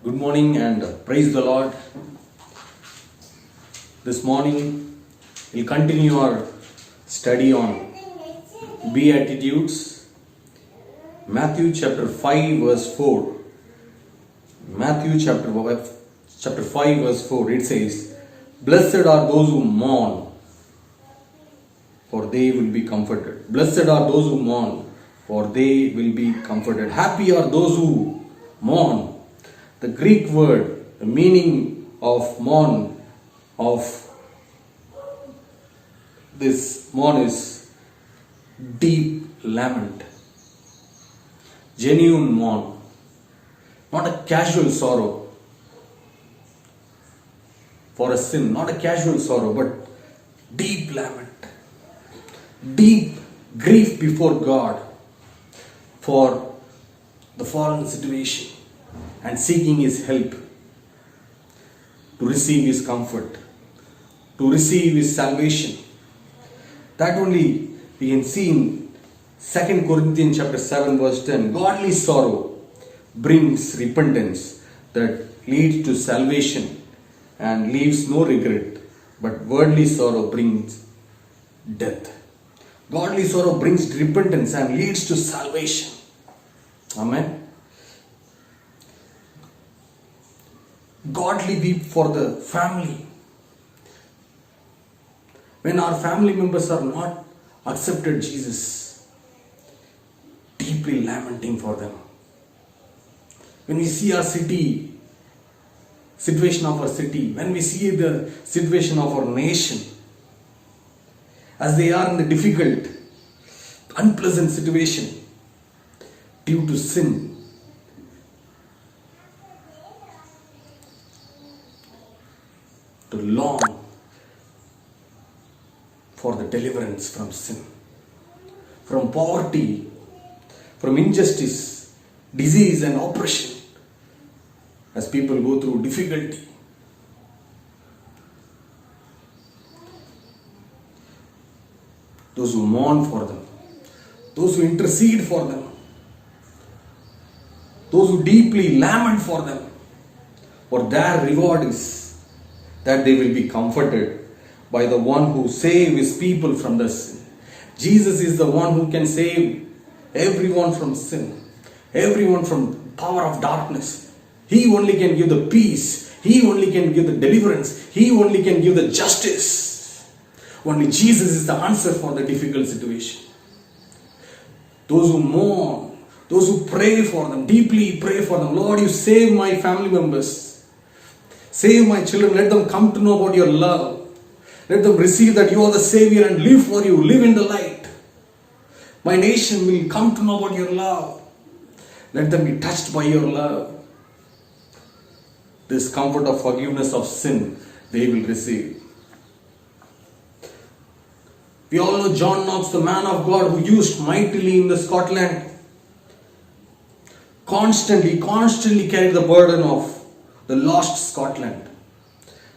Good morning and praise the Lord. This morning we'll continue our study on Beatitudes. Matthew chapter 5 verse 4. Matthew chapter 5 verse 4, it says, "Blessed are those who mourn, for they will be comforted. Blessed are those who mourn, for they will be comforted. Happy are those who mourn." The Greek word, the meaning of mourn, of this mourn is deep lament, genuine mourn, not a casual sorrow for a sin, not a casual sorrow, but deep lament, deep grief before God for the fallen situation and seeking His help to receive His comfort, to receive His salvation. That only we can see in 2 Corinthians chapter 7 verse 10. Godly sorrow brings repentance that leads to salvation and leaves no regret, but worldly sorrow brings death. Godly sorrow brings repentance and leads to salvation. Amen. Godly weep for the family. When our family members are not accepted Jesus, deeply lamenting for them. When we see our situation of our city, when we see the situation of our nation, as they are in the difficult, unpleasant situation due to sin, to long for the deliverance from sin, from poverty, from injustice, disease and oppression, as people go through difficulty. Those who mourn for them, those who intercede for them, those who deeply lament for them, for their reward is that they will be comforted by the one who saves His people from the sin. Jesus is the one who can save everyone from sin, everyone from power of darkness. He only can give the peace. He only can give the deliverance. He only can give the justice. Only Jesus is the answer for the difficult situation. Those who mourn, those who pray for them, deeply pray for them. Lord, you save my family members. Save my children. Let them come to know about your love. Let them receive that you are the Savior and live for you. Live in the light. My nation will come to know about your love. Let them be touched by your love. This comfort of forgiveness of sin they will receive. We all know John Knox, the man of God who used mightily in the Scotland, constantly carried the burden of the lost Scotland.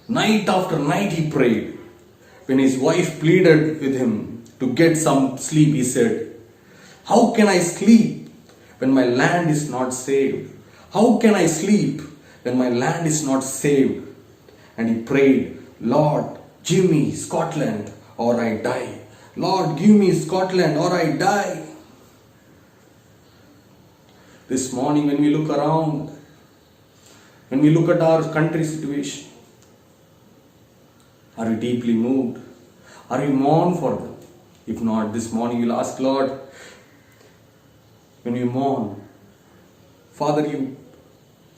Night after night he prayed. When his wife pleaded with him to get some sleep, he said, "How can I sleep when my land is not saved? How can I sleep when my land is not saved?" And he prayed, "Lord, give me Scotland or I die. Lord, give me Scotland or I die." This morning when we look around, when we look at our country situation, are we deeply moved? Are we mourn for them? If not, this morning we'll ask, Lord, when we mourn, Father, you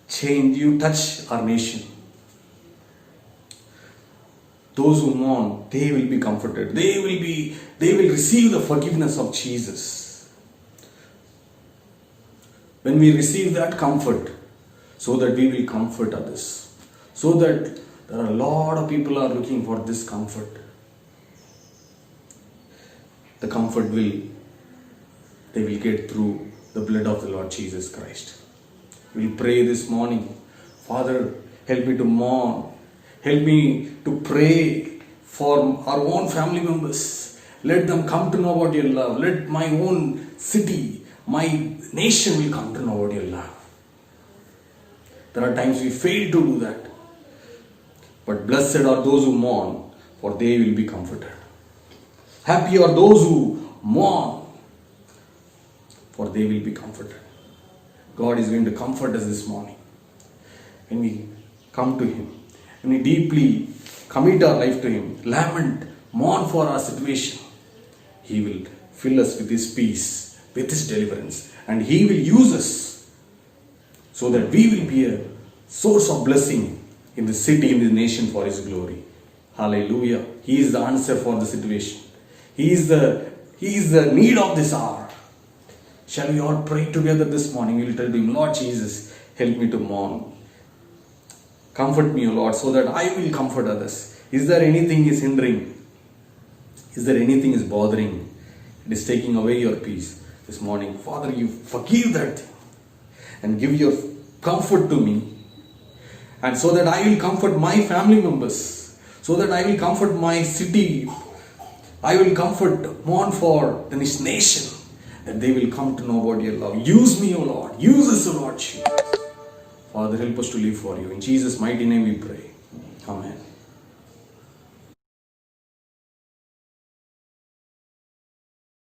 change, you touch our nation. Those who mourn, they will be comforted. They will receive the forgiveness of Jesus. When we receive that comfort, so that we will comfort others, so that there are a lot of people are looking for this comfort. The comfort they will get through the blood of the Lord Jesus Christ. We pray this morning, Father, help me to mourn, help me to pray for our own family members. Let them come to know about your love. Let my own city, my nation will come to know about your love. There are times we fail to do that. But blessed are those who mourn, for they will be comforted. Happy are those who mourn, for they will be comforted. God is going to comfort us this morning. When we come to Him, when we deeply commit our life to Him, lament, mourn for our situation, He will fill us with His peace, with His deliverance, and He will use us so that we will be a source of blessing in the city, in the nation for His glory. Hallelujah. He is the answer for the situation. He is the need of this hour. Shall we all pray together this morning? We will tell Him, Lord Jesus, help me to mourn. Comfort me, O Lord, so that I will comfort others. Is there anything is hindering? Is there anything is bothering? It is taking away your peace this morning. Father, you forgive that thing and give your comfort to me. And so that I will comfort my family members. So that I will comfort my city. I will mourn for this nation. That they will come to know about your love. Use me, O Lord. Use us, O Lord Jesus. Father, help us to live for you. In Jesus' mighty name we pray. Amen.